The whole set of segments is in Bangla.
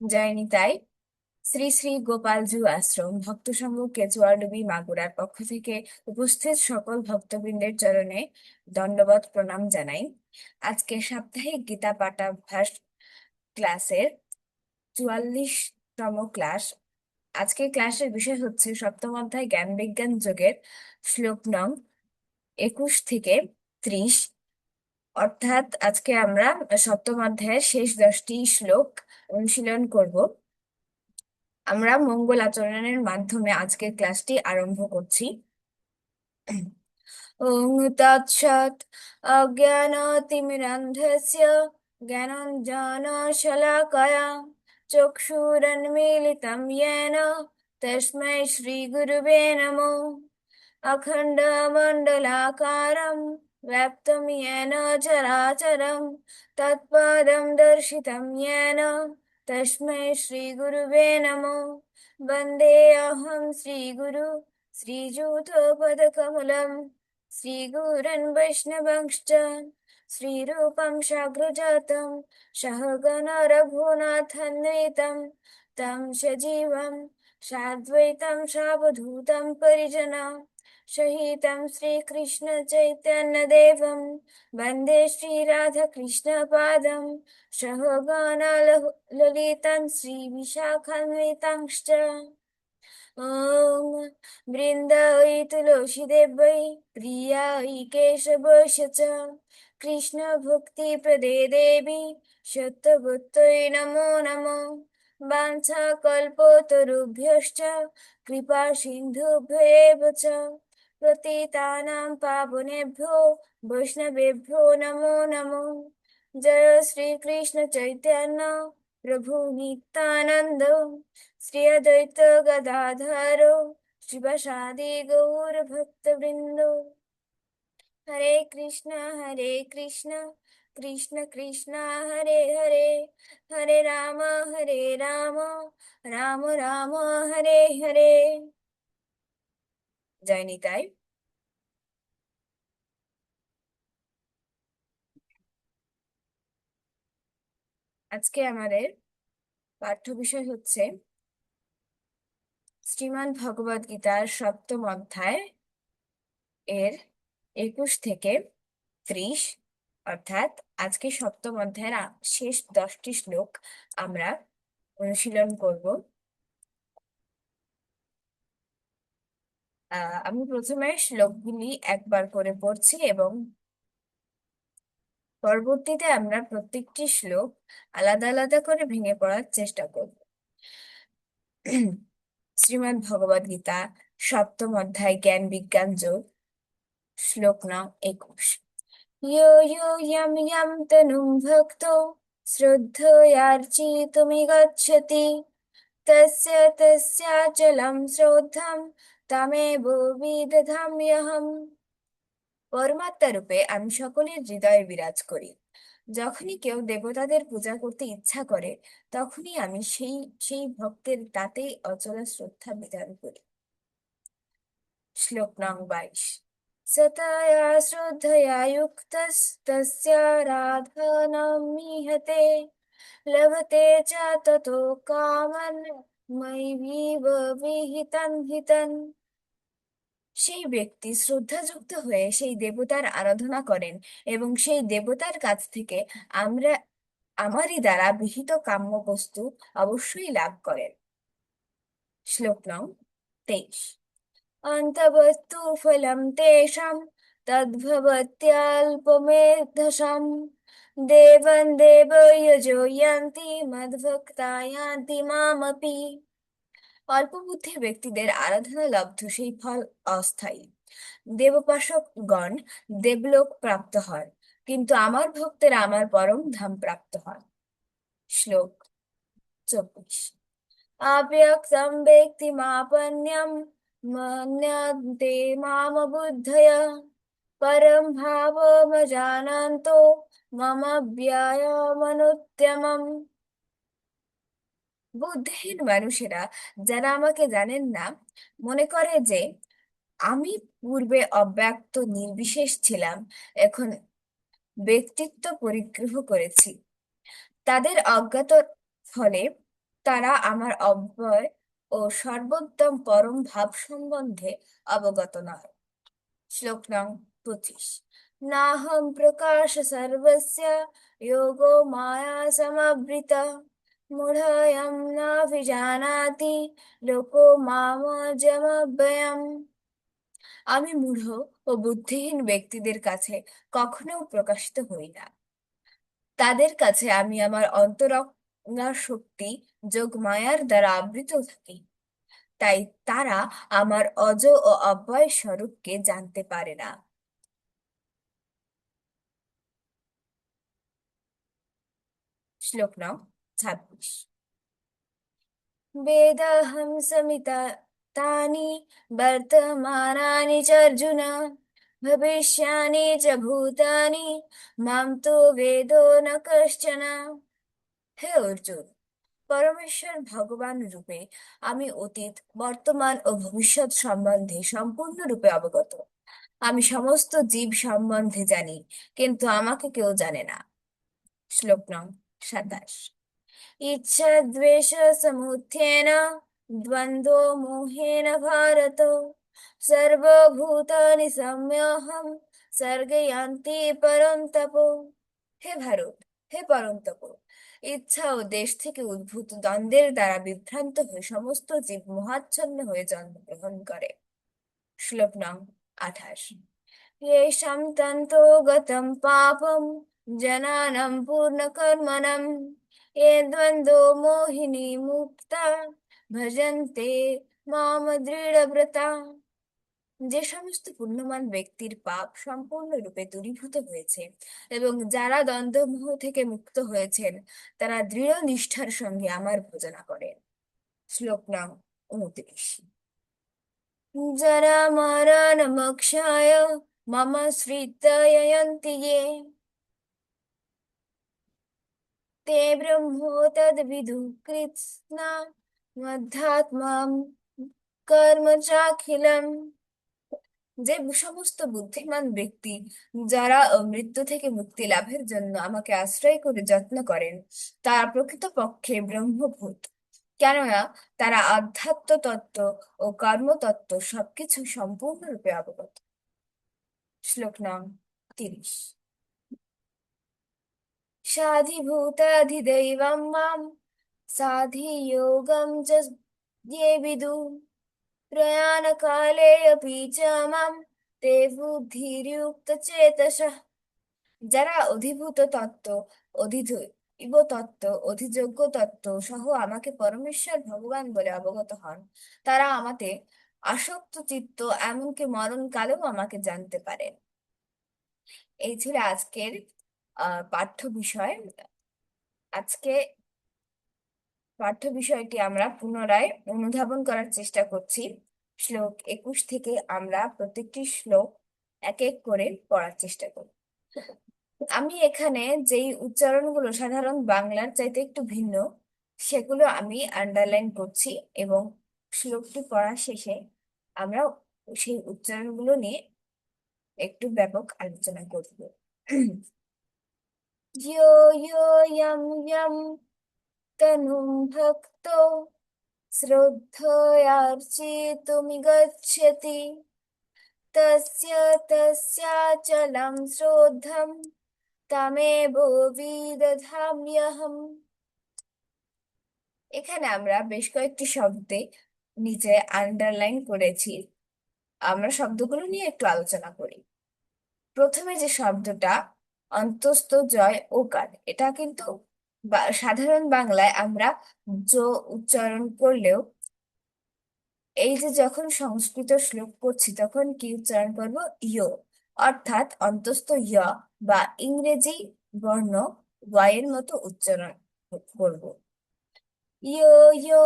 যায়নি তাই শ্রী শ্রী গোপালজু আশ্রম ভক্ত সংঘ কেচুয়াডুবি মাগুরার পক্ষ থেকে উপস্থিত সকল ভক্তবৃন্দের চরণে দণ্ডবত প্রণাম জানাই। আজকে সাপ্তাহিক গীতা পাঠাভ্যাস ক্লাসের 44তম ক্লাস। আজকের ক্লাসের বিষয় হচ্ছে সপ্তম অধ্যায় জ্ঞান বিজ্ঞান যোগের শ্লোক নং 21 থেকে 30। অর্থাৎ আজকে আমরা সপ্তম অধ্যায়ের শেষ 10টি শ্লোক অনুশীলন করব। আমরা মঙ্গল আচরণের মাধ্যমে আজকের ক্লাসটি আরম্ভ করছি। ওং তৎসৎ অজ্ঞানতিমিরান্ধস্য জ্ঞানাঞ্জনশলাকয়া চক্ষুরন্মীলিतं येन তস্मै শ্রীগুরুবে নমঃ। अखण्डमण्डलाकारं व्याप्तं येन चराचरं तत्पदं दर्शितं येन तस्मै श्रीगुरुवे नमो। वन्देऽहं श्रीगुरु श्रीयुतपदकमलं श्रीगुरन् वैष्णवंश्च श्रीरूपं साग्रजातं सहगण रघुनाथान्वितं तं सजीवं साद्वैतं सावधूतं परिजना सहितं श्रीकृष्ण चैतन्यदेवं वन्दे श्रीराधाकृष्णपादं सहगण ललितं श्रीविशाखान्वितांश्च। ॐ वृन्दावै तुलसीदेवै प्रियायै केशवस्य च कृष्णभक्तिप्रदे देवी सत्यवत्यै नमो नमः। वाञ्छाकल्पतरुभ्यश्च कृपा सिन्धुभ्य एव च पतितानां पावनेभ्यो वैष्णवेभ्यो नमो नमः। जय श्रीकृष्ण चैतन्य प्रभु नित्यानन्द श्री अद्वैत गदाधर शिवसादि गौर भक्तवृंद। हरे कृष्ण कृष्ण कृष्ण हरे हरे हरे राम राम राम हरे हरे। জয় নিতাই। আজকে আমাদের পাঠ্য বিষয় হচ্ছে শ্রীমদ্ ভগবদ গীতার সপ্তম অধ্যায় এর 21 থেকে 30। অর্থাৎ আজকে সপ্তম অধ্যায়ের শেষ 10টি শ্লোক আমরা অনুশীলন করব। আমি প্রথমে শ্লোকগুলি একবার করে পড়ছি এবং পরবর্তীতে আমরা প্রত্যেকটি শ্লোক আলাদা আলাদা করে ভেঙে পড়ার চেষ্টা করব। শ্রীমদ্ ভগবদ গীতা সপ্তম অধ্যায় জ্ঞান বিজ্ঞান যোগ শ্লোক নং 21। यो यो यं यं तनुं भक्तो श्रद्धयार्चितुमिच्छति तस्य तस्याचलं শ্রদ্ধা তমেব বিদধাম্যহম। পরমাত্মা রূপে আমি সকলের হৃদয়ে বিরাজ করি। যখনই কেউ দেবতাদের পূজা করতে ইচ্ছা করে তখনই আমি সেই সেই ভক্তের তাতেই অচল শ্রদ্ধা বিধান করি। শ্লোক নং 22। सतया श्रद्धया युक्तस्तस्याराधनमीहते लभते च ततो कामन् मयिबीव विहितं हितन्। সেই ব্যক্তি শ্রদ্ধাযুক্ত হয়ে সেই দেবতার আরাধনা করেন এবং সেই দেবতার কাছ থেকে আমরা আমারই দ্বারা বিহিত কাম্য বস্তু অবশ্যই লাভ করেন। শ্লোক নং 23। অন্তবস্তু ফলম তেষাং তদ্ভবত্যল্পমেধসাম দেবং দেবযজো ইয়ান্তি মদ্ভক্তা ইয়ান্তি মামপি। অল্প বুদ্ধি ব্যক্তিদের আরাধনা লব্ধ সেই ফল অস্থায়ী। দেবোপাসক গণ দেবলোক প্রাপ্ত হয়, কিন্তু আমার ভক্তেরা আমার পরম ধাম প্রাপ্ত হয়। শ্লোক 24। अव्यक्तं व्यक्तिमापन्नं मन्यन्ते मामबुद्धया परं भावमजानन्तो मम व्ययमनुत्तमम्। বুদ্ধিহীন মানুষেরা যারা আমাকে জানেন না মনে করে যে আমি পূর্বে অব্যক্ত নির্বিশেষ ছিলাম, এখন ব্যক্তিত্ব পরিগ্রহ করেছি। তাদের অজ্ঞাত ফলে তারা আমার অব্যয় ও সর্বোত্তম পরম ভাব সম্বন্ধে অবগত নয়। শ্লোক নং 25। নাহম প্রকাশ সর্বস্য যোগো মায়া সমাবৃত মূঢ়য়ম নাভিজানাতি লোকো মামজমব্যয়ম। আমি মূঢ় ও বুদ্ধিহীন ব্যক্তিদের কাছে কখনো প্রকাশিত হই না। তাদের কাছে আমি আমার অন্তরঙ্গা শক্তি যোগ মায়ার দ্বারা আবৃত থাকি। তাই তারা আমার অজ ও অব্যয় স্বরূপকে জানতে পারে না। শ্লোক নং 26। वेदाहं समिता तानि वर्तमानानि च अर्जुन भविष्यानि च भूतानि मां तु वेदो न कश्चन। হে অর্জুন, পরমেশ্বর ভগবান রূপে আমি অতীত, বর্তমান ও ভবিষ্যৎ সম্বন্ধে সম্পূর্ণরূপে অবগত। আমি সমস্ত জীব সম্বন্ধে জানি, কিন্তু আমাকে কেউ জানে না। শ্লোক নং 27। इच्छाद्वेषसमुत्थेन द्वन्द्वो मोहेन भारत सर्वभूतानि सम्यहं सर्गयान्ति परन्तप। হে ভারত, হে পরন্তপ, ইচ্ছা ও দেশ থেকে উদ্ভূত দ্বন্দ্বের দ্বারা বিভ্রান্ত হয়ে সমস্ত জীব মোহাচ্ছন্ন হয়ে জন্মগ্রহণ করে। শ্লোক নং 28। येषां तन्तो गतं पापं जनानं पूर्णकर्मणं ये द्वन्द्वो मोहिनी मुक्ता ভজন্তে মাম দৃঢ়ব্রতা। যে সমস্ত পুণ্যবান ব্যক্তির পাপ সম্পূর্ণরূপে দূরীভূত হয়েছে এবং যারা দ্বন্দ্বমোহ থেকে মুক্ত হয়েছেন, তারা দৃঢ় নিষ্ঠার সঙ্গে আমার ভজনা করেন। শ্লোক নং 29। जरामरणमक्षय मम श्रितयन्ति ये ते ब्रह्मोतद्विदुः कृत्स्ना मध्यात्मां कर्म চাখিলম। যে সমস্ত বুদ্ধিমান ব্যক্তি যারা মৃত্যু থেকে মুক্তি লাভের জন্য আমাকে আশ্রয় করে যত্ন করেন, তারা প্রকৃতপক্ষে ব্রহ্মভূত, কেননা তারা আধ্যাত্ম তত্ত্ব ও কর্মতত্ত্ব সবকিছু সম্পূর্ণরূপে অবগত। শ্লোক নং 30। সাধিভূতাধিदैवं মাম সাধিযোগं চ ये विदुः प्रयाणकाले अपि च मां ते बुद्धिर्युक्तचेतসः। যারা অধিভূত তত্ত্ব, অধিদৈব তত্ত্ব, অধিযোগ্য তত্ত্ব সহ আমাকে পরমেশ্বর ভগবান বলে অবগত হন, তারা আমাতে আসক্ত চিত্ত, এমনকি মরণকালেও আমাকে জানতে পারেন। এই ছিল আজকের পাঠ্য বিষয়। আজকে পাঠ্য বিষয়টি আমরা পুনরায় অনুধাবন করার চেষ্টা করছি। শ্লোক 21 থেকে আমরা প্রত্যেকটি শ্লোক এক এক করে পড়ার চেষ্টা করি। আমি এখানে যেই উচ্চারণগুলো সাধারণ বাংলার চাইতে একটু ভিন্ন, সেগুলো আমি আন্ডারলাইন করছি এবং শ্লোকটি পড়ার শেষে আমরা সেই উচ্চারণগুলো নিয়ে একটু ব্যাপক আলোচনা করব। यो यो यं यं तनुं भक्तो श्रद्धयार्चितुमिगच्छति तस्य तस्याचलं श्रद्धं तमेव विदधाम्यहम्। এখানে আমরা বেশ কয়েকটি শব্দে নিচে আন্ডারলাইন করেছি। আমরা শব্দগুলো নিয়ে একটু আলোচনা করি। প্রথমে যে শব্দটা অন্তস্থ জয় ওকার, এটা কিন্তু সাধারণ বাংলায় আমরা জ উচ্চারণ করলেও এই যে যখন সংস্কৃত শ্লোক পড়ছি তখন কি উচ্চারণ করব, ইয়, অর্থাৎ অন্তস্থ ইয় বা ইংরেজি বর্ণ ওয়াই এর মতো উচ্চারণ করব। ইয় ইয়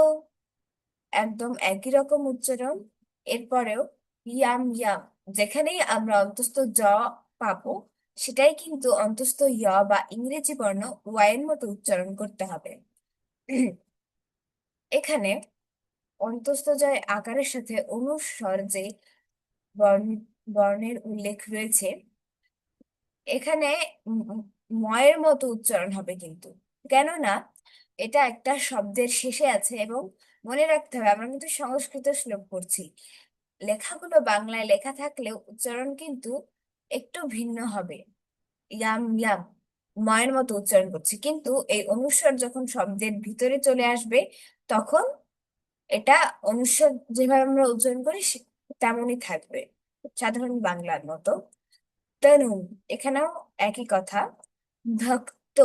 একদম একই রকম উচ্চারণ। এরপরেও ইয়াম ইয়াম, যেখানেই আমরা অন্তস্থ জ পাবো সেটাই কিন্তু অন্তস্থ ইয় বা ইংরেজি বর্ণ ওয়াই এর মতো উচ্চারণ করতে হবে। এখানে অন্তস্থ জয় আকারের সাথে অনুস্বর যে বর্ণ বর্ণের উল্লেখ রয়েছে, এখানে ময়ের মতো উচ্চারণ হবে কিন্তু, কেননা এটা একটা শব্দের শেষে আছে, এবং মনে রাখতে হবে আমরা কিন্তু সংস্কৃত শ্লোক পড়ছি। লেখাগুলো বাংলায় লেখা থাকলেও উচ্চারণ কিন্তু একটু ভিন্ন হবে। ইয়াম ইয়াম, ময়ের মতো উচ্চারণ করছি, কিন্তু এই অনুস্বার যখন শব্দের ভিতরে চলে আসবে তখন এটা অনুস্বার যেভাবে আমরা উচ্চারণ করি তেমনই থাকবে, সাধারণ বাংলার মতো। তনু, এখানেও একই কথা। ভক্ত,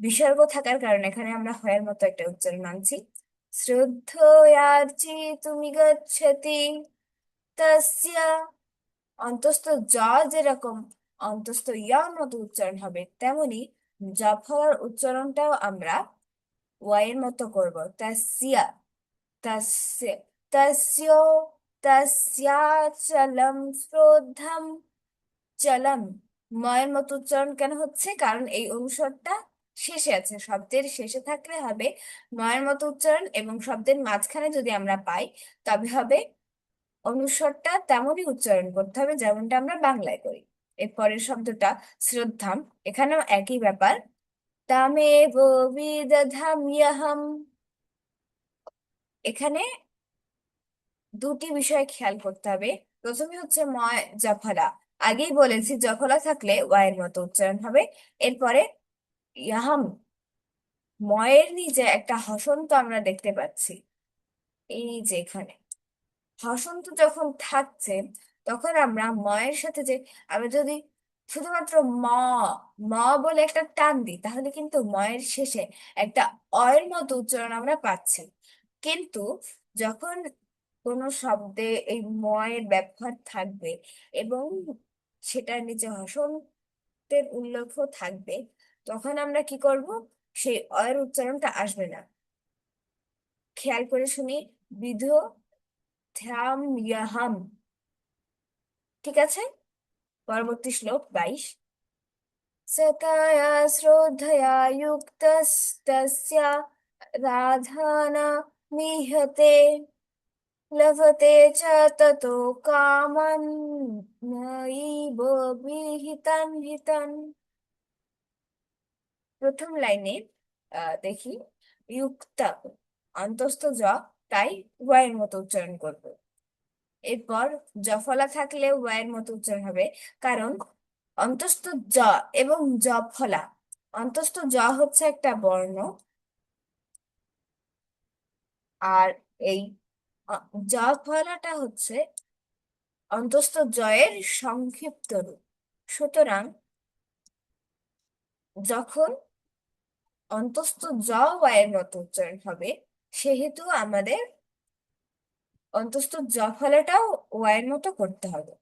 বিসর্গ থাকার কারণে এখানে আমরা হয়ের মতো একটা উচ্চারণ আনছি। শ্রদ্ধয়ার্চি তুমি গচ্ছতি তস্য, অন্তস্থ জ যেরকম অন্তস্থ ইয়ার মতো উচ্চারণ হবে, তেমনি জফলার উচ্চারণটাও আমরা ওয়াইয়ের মতো করব। তস্য, তস্য, তস্য, তস্যাচলম শ্রদ্ধম। চলম, ময়ের মতো উচ্চারণ কেন হচ্ছে? কারণ এই অনুস্বারটা শেষে আছে, শব্দের শেষে থাকলে হবে ময়ের মতো উচ্চারণ, এবং শব্দের মাঝখানে যদি আমরা পাই তবে হবে অনুস্বারটা তেমনই উচ্চারণ করতে হবে যেমনটা আমরা বাংলায় করি। এর পরের শব্দটা শ্রদ্ধাম, এখানেও একই ব্যাপার। তামেব বিদধাম্যহম, এখানে দুটি বিষয় খেয়াল করতে হবে। প্রথমে হচ্ছে ময় জফলা, আগেই বলেছি জফলা থাকলে ওয়াইয়ের মতো উচ্চারণ হবে। এরপরে ইয়াহাম, ময়ের নিচে একটা হসন্ত আমরা দেখতে পাচ্ছি, এই যে এখানে হসন্ত যখন থাকছে তখন আমরা ময়ের সাথে যে, আমরা যদি শুধুমাত্র ম ম বলে একটা টান দিই তাহলে কিন্তু ময়ের শেষে একটা অয়ের মতো উচ্চারণ আমরা পাচ্ছি। কিন্তু যখন কোনো শব্দে এই ময়ের ব্যবহার থাকবে এবং সেটার নিচে হসন্তের উল্লেখ থাকবে, তখন আমরা কি করব? সেই অয়ের উচ্চারণটা আসবে না। খেয়াল করে শুনি, বিধ ধ্যাম ইয়াহাম, ঠিক আছে? পরবর্তী শ্লোক 22। सतया श्रद्धया युक्तस्तस्य राधाना मिहते लभते च ततो कामन् नैव विहितं हितम्। প্রথম লাইনে দেখি, ইউক্তা অন্তস্থ জ, তাই ওয়াইয়ের মতো উচ্চারণ করব। এরপর জফলা থাকলে ওয়াইয়ের মতো উচ্চারণ হবে, কারণ অন্তস্থ জ এবং জফলা, অন্তস্থ জ হচ্ছে একটা বর্ণ, আর এই আ- জফলাটা হচ্ছে অন্তস্থ জয়ের সংক্ষিপ্ত রূপ। সুতরাং যখন অন্তস্থ জ ওয়াইয়ের মতো উচ্চারণ হবে, সেহেতু আমাদের অন্তস্থ জফলাটাও ওয়াইয়ের মতো করতে হবে।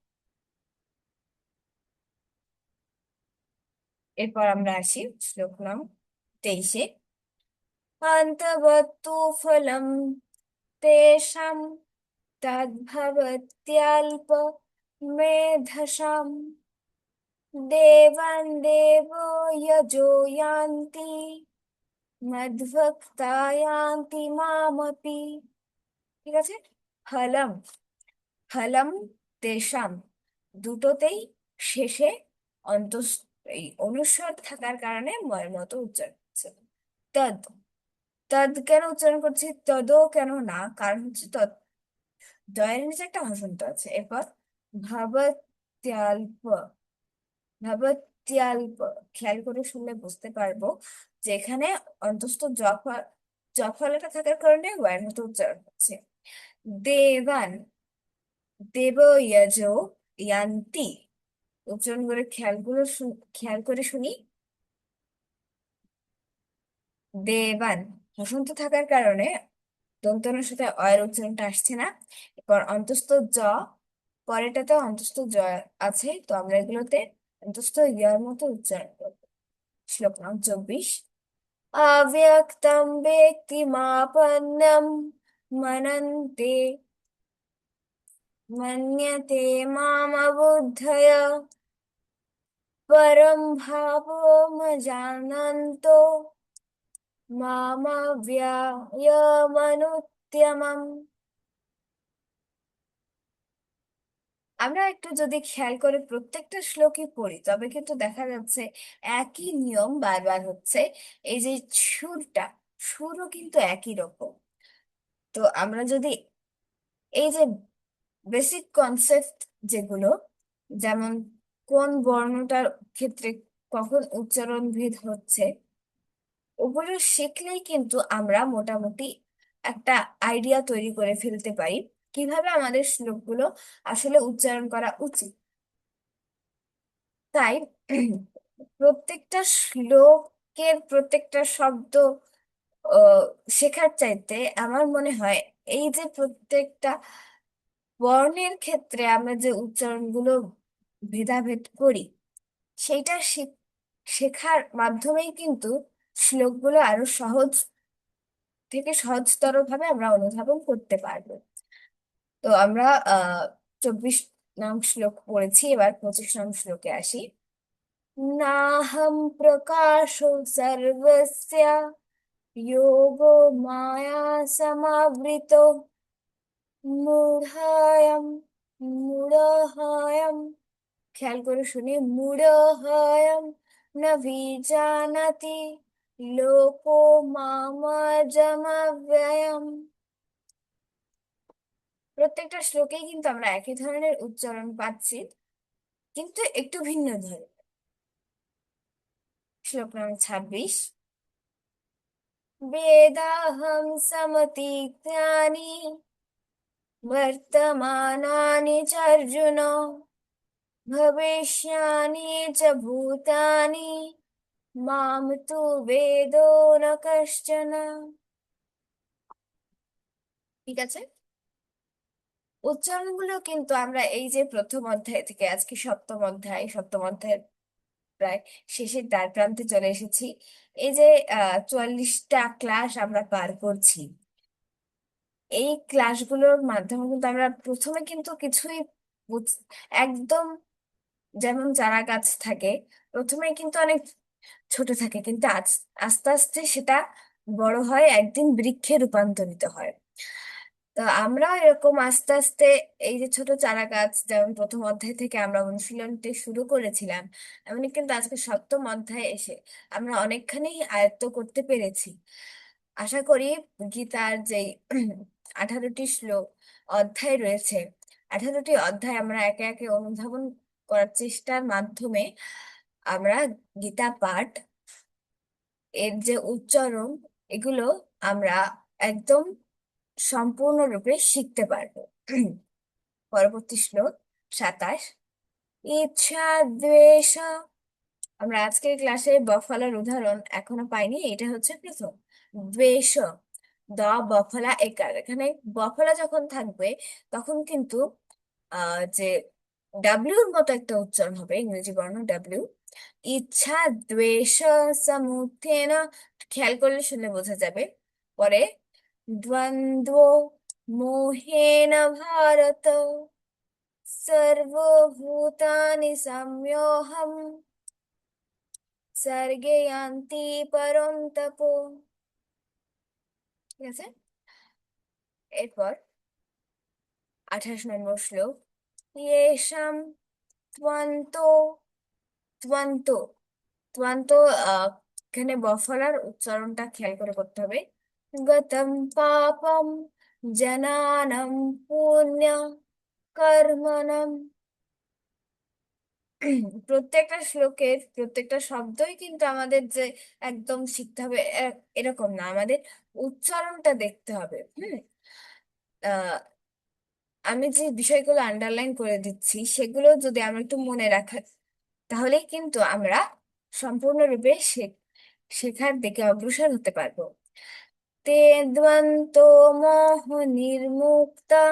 এরপর আমরা আসি শ্লোক নং 23-এ। अन्तवत्तु फलं तेषां तद्भवत्यल्पमेधसाम् देवान् देवो यजो यान्ति मद्भक्ता यान्ति मामपि। ঠিক আছে? ফলম, ফলম তেষাম, দুটোতেই শেষে অন্তস এই অনুস্বার থাকার কারণে ময়ের মতো উচ্চারণ হচ্ছে। তদ, তদ কেন উচ্চারণ করছি, তদও কেন না, কারণ হচ্ছে তদ দয়ের নিচে একটা হসন্ত আছে। এরপর ভাবত্যাল্প, ভাবত্যাল্প, খেয়াল করে শুনলে বুঝতে পারবো যে এখানে অন্তস্থ জফলাটা থাকার কারণে ওয়ার মতো উচ্চারণ হচ্ছে। দেবান, দেব যজো ইয়ান্তি, উচ্চারণ করে খেয়াল করে শুনি। দেবান, হসন্ত থাকার কারণে দন্তনের সাথে অয়ের উচ্চারণটা আসছে না। এরপর অন্তস্থ জ, পরেরটাতে অন্তস্থ জ আছে, তো আমরা এগুলোতে অন্তস্থ ইয়ার মতো উচ্চারণ করবো। শ্লোক নং 24। अव्यक्तं वेत्तिमापन्नं मनन्ते मन्यते मामबुद्धय परं भावमजानन्तो मामव्ययमनुत्तमम्। আমরা একটু যদি খেয়াল করে প্রত্যেকটা শ্লোকই পড়ি তবে কিন্তু দেখা যাচ্ছে একই নিয়ম বারবার হচ্ছে। এই যে সুরটা, সুরও কিন্তু একই রকম। তো আমরা যদি এই যে বেসিক কনসেপ্ট যেগুলো, যেমন কোন বর্ণটার ক্ষেত্রে কখন উচ্চারণ ভেদ হচ্ছে, ওগুলো শিখলেই কিন্তু আমরা মোটামুটি একটা আইডিয়া তৈরি করে ফেলতে পারি কিভাবে আমাদের শ্লোকগুলো আসলে উচ্চারণ করা উচিত। তাই প্রত্যেকটা শ্লোকের প্রত্যেকটা শব্দ আহ, শেখার চাইতে আমার মনে হয় এই যে প্রত্যেকটা বর্ণের ক্ষেত্রে আমরা যে উচ্চারণগুলো ভেদাভেদ করি, সেইটা শেখার মাধ্যমেই কিন্তু শ্লোকগুলো আরো সহজ থেকে সহজতর ভাবে আমরা অনুধাবন করতে পারবো। তো আমরা 24 নং শ্লোক পড়েছি, এবার 25 নং শ্লোকে আসি। নাহম প্রকাশো সর্বস্য যোগো মায়া সমাবৃত মূঢ়ায়ম মূঢ়ায়ম, খেয়াল করে শুনি, মূঢ়ায়ম ন বিজানাতি লোকো মামাজমব্যয়ম। প্রত্যেকটা শ্লোকেই কিন্তু আমরা একই ধরনের উচ্চারণ পাচ্ছি, কিন্তু একটু ভিন্ন ধরনের। শ্লোক নং 26। বেদাহং সমতীত্যানি বর্তমানানি চ অর্জুন ভবিষ্যানি চ ভূতানি মাম তু বেদো ন কশ্চন। ঠিক আছে, উচ্চারণগুলো কিন্তু আমরা এই যে প্রথম অধ্যায় থেকে আজকে সপ্তম অধ্যায়, সপ্তম অধ্যায়ের প্রায় শেষের দ্বার প্রান্তে চলে এসেছি। এই যে 44টা ক্লাস আমরা পার করছি, এই ক্লাসগুলোর মাধ্যমে কিন্তু আমরা প্রথমে কিন্তু কিছুই বুঝ- একদম যেমন চারা গাছ থাকে, প্রথমে কিন্তু অনেক ছোট থাকে, কিন্তু আস্তে আস্তে সেটা বড় হয়, একদিন বৃক্ষে রূপান্তরিত হয়। তো আমরা এরকম আস্তে আস্তে এই যে ছোট চারা গাছ যেমন প্রথম অধ্যায় থেকে আমরা অনুশীলনটি শুরু করেছিলাম, এমনি কিন্তু আজকে সপ্তম অধ্যায়ে এসে আমরা অনেকখানি আয়ত্ত করতে পেরেছি। আশা করি গীতার যে 18টি শ্লোক অধ্যায় রয়েছে, 18টি অধ্যায় আমরা একে একে অনুধাবন করার চেষ্টার মাধ্যমে আমরা গীতা পাঠ, এর যে উচ্চারণ, এগুলো আমরা একদম সম্পূর্ণরূপে শিখতে পারবো। পরবর্তী শ্লোক 27। ইচ্ছা দ্বেষ, আমরা আজকের ক্লাসে বফলার উদাহরণ এখনো পাইনি, এটা হচ্ছে প্রথম। দ্বেষ, দ বফলা একার, এখানে বফলা যখন থাকবে তখন কিন্তু যে ডাব্লিউর মতো একটা উচ্চারণ হবে, ইংরেজি বর্ণ ডাব্লিউ। ইচ্ছা দ্বেষ সমুত্থেন, খেয়াল করলে শুনলে বোঝা যাবে। পরে দ্বন্দ্ব মোহেন ভারত সর্বভূতানি সম্যোহম স্বর্গে ইয়ান্তি পরম তপো। ঠিক আছে, এরপর 28 নম্বর শ্লোক। ইয়েষাম ত্বন্ত, ত্বন্ত, ত্বন্ত, এখানে বফলার উচ্চারণটা খেয়াল করে করতে হবে। গতম পাপম জনানম পুণ্য কর্মণম। প্রত্যেকটা শ্লোকের প্রত্যেকটা শব্দই কিন্তু আমাদের যে একদম শিখতে হবে এরকম না, আমাদের উচ্চারণটা দেখতে হবে। আহ আমি যে বিষয়গুলো আন্ডারলাইন করে দিচ্ছি সেগুলো যদি আমরা একটু মনে রাখা, তাহলে কিন্তু আমরা সম্পূর্ণরূপে শেখার দিকে অগ্রসর হতে পারবো। তে দ্বন্দ্ব মোহ নির্মুক্তা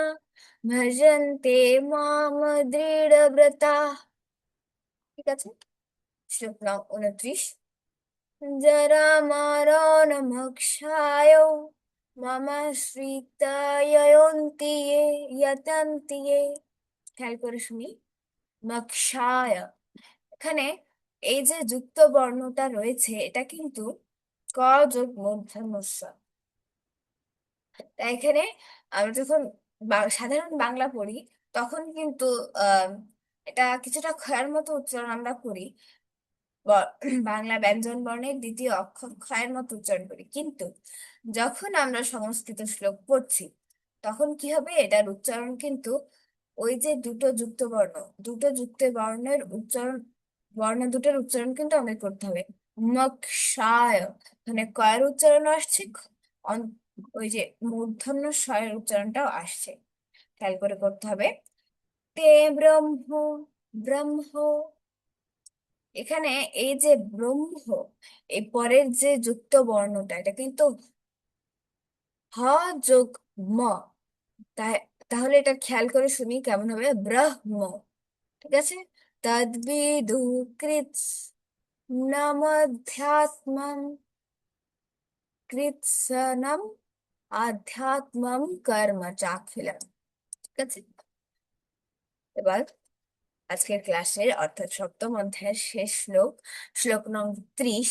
ভজন্তে মাম দৃঢ়ব্রতা। ঠিক আছে, শ্লোক নং 29। জরা মরণ মোক্ষায় মম শ্রিতায়ন্তি যতন্তি ইয়ে। খেয়াল করে শুনি, মোক্ষায়, এখানে এই যে যুক্ত বর্ণটা রয়েছে এটা কিন্তু ক যোগ মূর্ধন্য ষ। তাই এখানে আমরা যখন সাধারণ বাংলা পড়ি তখন কিন্তু আহ এটা কিছুটা খয়ার মতো উচ্চারণ আমরা করি, বাংলা ব্যঞ্জন বর্ণের দ্বিতীয় অক্ষর ক্ষয়ের মতো উচ্চারণ করি, কিন্তু যখন আমরা সংস্কৃত শ্লোক পড়ছি তখন কি হবে, এটার উচ্চারণ কিন্তু ওই যে দুটো যুক্ত বর্ণ, দুটো যুক্ত বর্ণের উচ্চারণ, বর্ণ দুটোর উচ্চারণ কিন্তু আমাদের করতে হবে। মক্ষায়, মানে কয়ের উচ্চারণ আসছে, ওই যে মূর্ধন্য ষয়ের উচ্চারণটাও আসছে, খেয়াল করে করতে হবে। তে ব্রহ্ম, ব্রহ্ম, এখানে এই যে ব্রহ্ম, এই পরের যে যুক্ত বর্ণটা এটা কিন্তু হ যোগ ম, তাই তাহলে এটা খেয়াল করে শুনি কেমন হবে, ব্রহ্ম। ঠিক আছে, তদ্বিদু কৃৎ নামধ্যাত্মম, কৃৎসনম আধ্যাত্মম কর্ম চাখিলম। ঠিক আছে, এবার আজকের ক্লাসের অর্থাৎ সপ্তম অধ্যায়ের শেষ শ্লোক, শ্লোক নং 30।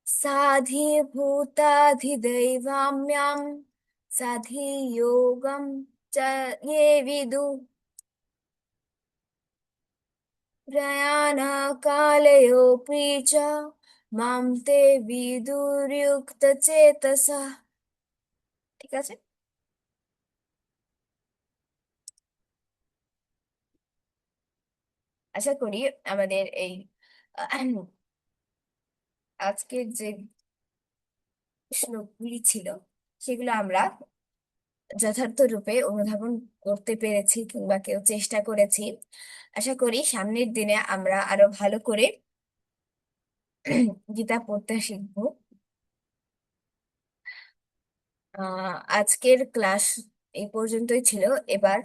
साधिभूताधिदैवाम्यां साधियोगं च ये विदु प्रयाणकालयोऽपि च मां ते विदुर्युक्तचेतसः। ঠিক আছে, আশা করি আমাদের এই আহ, আজকের যে শ্লোকগুলি ছিল সেগুলো আমরা যথার্থ রূপে অনুধাবন করতে পেরেছি কিংবা কেউ চেষ্টা করেছি। আশা করি সামনের দিনে আমরা আরো ভালো করে গীতা পড়তে শিখবো। আজকের ক্লাস এই পর্যন্তই ছিল। এবার